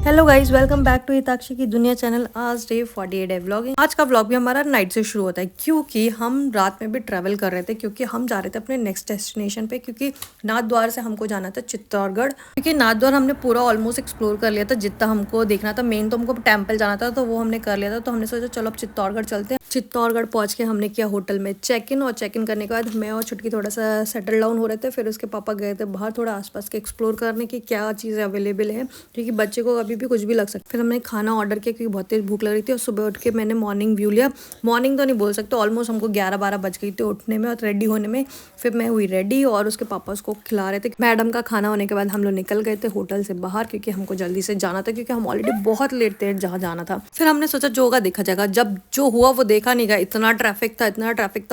Hello guys, welcome back to Hitakshi की दुनिया channel. आज डे 48 है व्लॉगिंग। आज का व्लॉग भी हमारा नाइट से शुरू होता है क्योंकि हम रात में भी ट्रैवल कर रहे थे, क्योंकि हम जा रहे थे अपने नेक्स्ट डेस्टिनेशन पे। क्योंकि नाथ द्वार से हमको जाना था चित्तौड़गढ़, क्योंकि नाथ द्वार हमने पूरा ऑलमोस्ट एक्सप्लोर कर लिया था जितना हमको देखना था। मेन तो हमको टेम्पल जाना था तो वो हमने कर लिया था, तो हमने सोचा चलो अब चित्तौड़गढ़ चलते हैं। चित्तौड़गढ़ पहुंच के हमने किया होटल में चेक इन, और चेक इन करने के बाद मैं और छुटकी थोड़ा सा सेटल डाउन हो रहे थे। फिर उसके पापा गए थे बाहर थोड़ा आसपास के एक्सप्लोर करने की क्या चीज़ें अवेलेबल है, क्योंकि बच्चे को कभी भी कुछ भी लग सकता है। फिर हमने खाना ऑर्डर किया क्योंकि बहुत तेज भूख लग रही थी, और सुबह उठ के मैंने मॉर्निंग व्यू लिया। मॉर्निंग तो नहीं बोल सकते, ऑलमोस्ट हमको 11-12 बज गई थी उठने में और रेडी होने में। फिर मैं हुई रेडी और उसके पापा उसको खिला रहे थे। मैडम का खाना होने के बाद हम लोग निकल गए थे होटल से बाहर, क्योंकि हमको जल्दी से जाना था, क्योंकि हम ऑलरेडी बहुत लेट थे जहाँ जाना था। फिर हमने सोचा जो होगा देखा जाएगा। जब जो हुआ वो देखा नहीं गया, इतना ट्रैफिक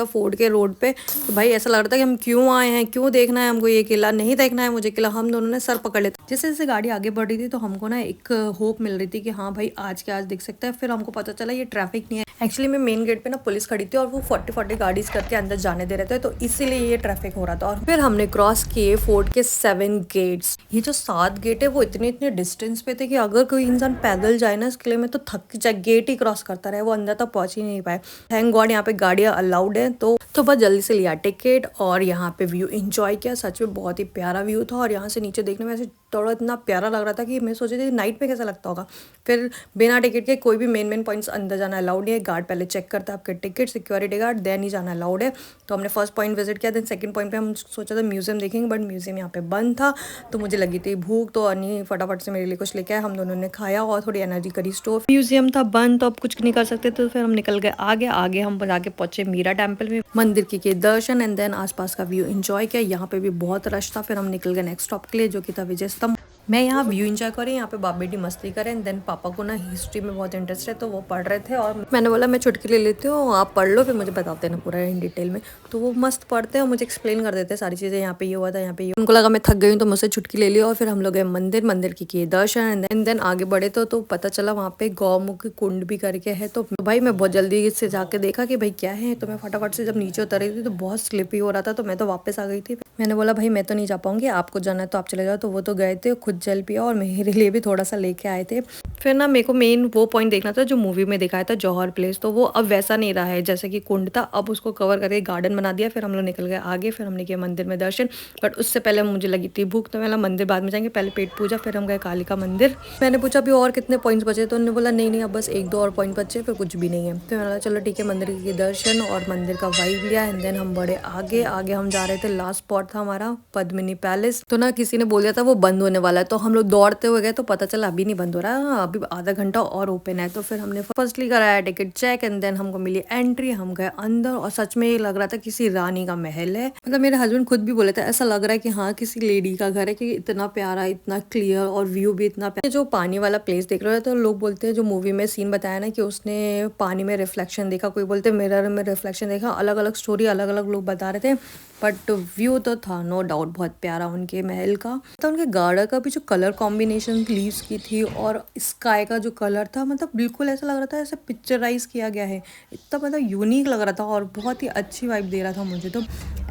था फोर्ड के रोड पे। तो भाई ऐसा लग रहा था कि हम क्यों आए हैं, क्यों देखना है हमको ये किला, नहीं देखना है मुझे किला। हम दोनों ने सर पकड़ लेते। जैसे जैसे गाड़ी आगे बढ़ रही थी तो हमको ना एक होप मिल रही थी कि हाँ भाई आज के आज दिख सकता है। फिर हमको पता चला ये ट्रैफिक नहीं है, एक्चुअली में मेन गेट पे ना पुलिस खड़ी थी और वो 40 गाड़ीज करके अंदर जाने दे रहे थे, तो इसीलिए ये ट्रैफिक हो रहा था। और फिर हमने क्रॉस किए फोर्ट के 7 गेट्स। ये जो 7 गेट है वो इतने इतने डिस्टेंस पे थे कि अगर कोई इंसान पैदल जाए ना इस किले में तो थक जाए, गेट ही क्रॉस करता रहे, वो अंदर तक पहुंच ही नहीं पाए। थैंक गॉड यहाँ पे गाड़ियाँ अलाउड है, तो बस जल्दी से लिया टिकट और यहाँ पे व्यू एंजॉय किया। सच में बहुत ही प्यारा व्यू था, और यहाँ से नीचे देखने में ऐसे थोड़ा इतना प्यारा लग रहा था कि मैं सोच रही थी नाइट में कैसा लगता होगा। फिर बिना टिकट के कोई भी मेन पॉइंट्स अंदर जाना अलाउड नहीं है। गार्ड पहले चेक करता है आपके टिकट, सिक्योरिटी गार्ड, देन ही जाना अलाउड है। तो हमने फर्स्ट पॉइंट विजिट किया, देन सेकंड पॉइंट पे हम सोचा था म्यूजियम देखेंगे, बट म्यूजियम यहाँ पे बंद था। तो मुझे लगी थी भूख, तो अन्नी फटाफट से मेरे लिए कुछ लेके आया। हम दोनों ने खाया और थोड़ी एनर्जी करी स्टोर। म्यूजियम था बंद तो अब कुछ नहीं कर सकते, तो फिर हम निकल गए आगे। आगे हम जाके पहुंचे मीरा टेम्पल में, मंदिर के दर्शन एंड देन आसपास का व्यू एंजॉय किया। यहाँ पे भी बहुत रश था। फिर हम निकल गए नेक्स्ट स्टॉप के लिए, जो कि था विजय स्तंभ। मैं यहाँ व्यू एंजॉय करी, यहाँ पे बाप बेटी मस्ती करें। देन पापा को ना हिस्ट्री में बहुत इंटरेस्ट है तो वो पढ़ रहे थे, और मैंने बोला मैं छुटकी ले लेती हूँ, आप पढ़ लो, फिर मुझे बताते ना पूरा इन डिटेल में। तो वो मस्त पढ़ते हैं और मुझे एक्सप्लेन कर देते हैं सारी चीज़ें। यहाँ पे ये हुआ था, यहाँ पे ये। उनको लगा मैं थक गई हूँ तो मुझसे छुटकी ले लिया, और फिर हम लोग गए मंदिर के किए दर्शन एंड देन आगे बढ़े तो पता चला वहाँ पे गौमुख कुंड भी करके है। तो भाई मैं बहुत जल्दी से जाके देखा कि भाई क्या है, तो मैं फटाफट से जब नीचे उतर रही थी तो बहुत स्लिपी हो रहा था, तो मैं तो वापस आ गई थी। मैंने बोला भाई मैं तो नहीं जा पाऊंगी, आपको जाना है तो आप चले जाओ। तो वो तो गए थे, खुद जल पिया और मेरे लिए भी थोड़ा सा लेके आए थे। फिर ना मेरे को मेन वो पॉइंट देखना था जो मूवी में दिखाया था जौहर प्लेस, तो वो अब वैसा नहीं रहा है जैसे कि कुंड था, अब उसको कवर करके गार्डन बना दिया। फिर हम लोग निकल गए आगे, फिर हमने किया मंदिर में दर्शन। बट उससे पहले मुझे लगी थी भूख, तो मैं मंदिर बाद में जाएंगे, पहले पेट पूजा। फिर हम गए कालिका मंदिर। मैंने पूछा अभी और कितने पॉइंट्स बचे, तो उन्होंने बोला नहीं अब बस 1-2 और पॉइंट बचे, फिर कुछ भी नहीं है। फिर मैंने बोला चलो ठीक है, मंदिर के दर्शन और मंदिर का वाइब लिया एंड देन हम बड़े आगे आगे हम जा रहे थे। लास्ट स्पॉट था हमारा पद्मिनी पैलेस। तो ना किसी ने बोल दिया था वो बंद होने वाला है, तो हम लोग दौड़ते हुए गए तो पता चला अभी नहीं बंद हो रहा है, अभी आधा घंटा और ओपन है। तो फिर हमने फर्स्टली कराया टिकट चेक एंड देन हमको मिली एंट्री। हम गए अंदर और सच में ये लग रहा था किसी रानी का महल है। मतलब मेरे हस्बैंड खुद भी बोले थे ऐसा लग रहा है कि हाँ किसी लेडी का घर है, क्योंकि इतना प्यारा, इतना क्लियर और व्यू भी इतना प्यारा। जो पानी वाला प्लेस देख रहे हो तो लोग बोलते हैं, जो मूवी में सीन बताया ना कि उसने पानी में रिफ्लेक्शन देखा, कोई बोलते मिरर में रिफ्लेक्शन देखा, अलग अलग स्टोरी अलग अलग लोग बता रहे थे। बट व्यू तो था नो डाउट बहुत प्यारा उनके महल का। तो उनके गार्डन का भी जो कलर कॉम्बिनेशन लीव्स की थी और स्काई का जो कलर था, मतलब बिल्कुल ऐसा लग रहा था ऐसे पिक्चराइज किया गया है। इतना मतलब यूनिक लग रहा था और बहुत ही अच्छी वाइब दे रहा था मुझे तो।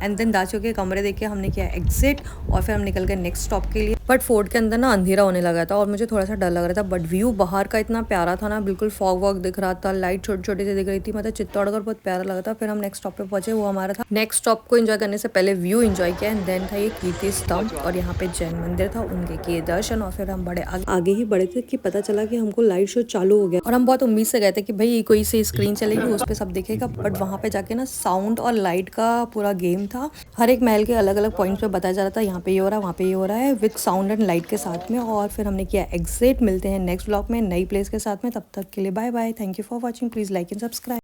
एंड देन दाचो के कमरे देख के हमने किया एग्जिट और फिर हम निकल गए नेक्स्ट स्टॉप के लिए। बट फोर्ट के अंदर ना अंधेरा होने लगा था और मुझे थोड़ा सा डर लग रहा था, बट व्यू बाहर का इतना प्यारा था ना, बिल्कुल फॉग वॉग दिख रहा था, लाइट छोटी छोटी सी दिख रही थी, मतलब चित्तौड़गढ़ बहुत प्यारा लगा था। फिर हम नेक्स्ट स्टॉप पे पहुंचे, वो हमारा था। नेक्स्ट स्टॉप को एंजॉय करने से पहले व्यू एंजॉय किया एंड देन था ये कीर्ति स्तंभ, और यहाँ पे जैन मंदिर था, उनके किए दर्शन। और फिर हम बड़े आगे ही बढ़े थे कि पता चला कि हमको लाइट शो चालू हो गया, और हम बहुत उम्मीद से गए थे कि भाई कोई सी स्क्रीन चलेगी उस पर सब दिखेगा। बट वहाँ पे जाके ना साउंड और लाइट का पूरा गेम था। हर एक महल के अलग अलग पॉइंट पे बताया जा रहा था, यहाँ पे ये हो रहा है, वहाँ पे ये हो रहा है, विद साउंड एंड लाइट के साथ में। और फिर हमने किया एग्जिट। मिलते हैं नेक्स्ट ब्लॉग में नई प्लेस के साथ में, तब तक के लिए bye bye. Thank you for watching, please like and subscribe.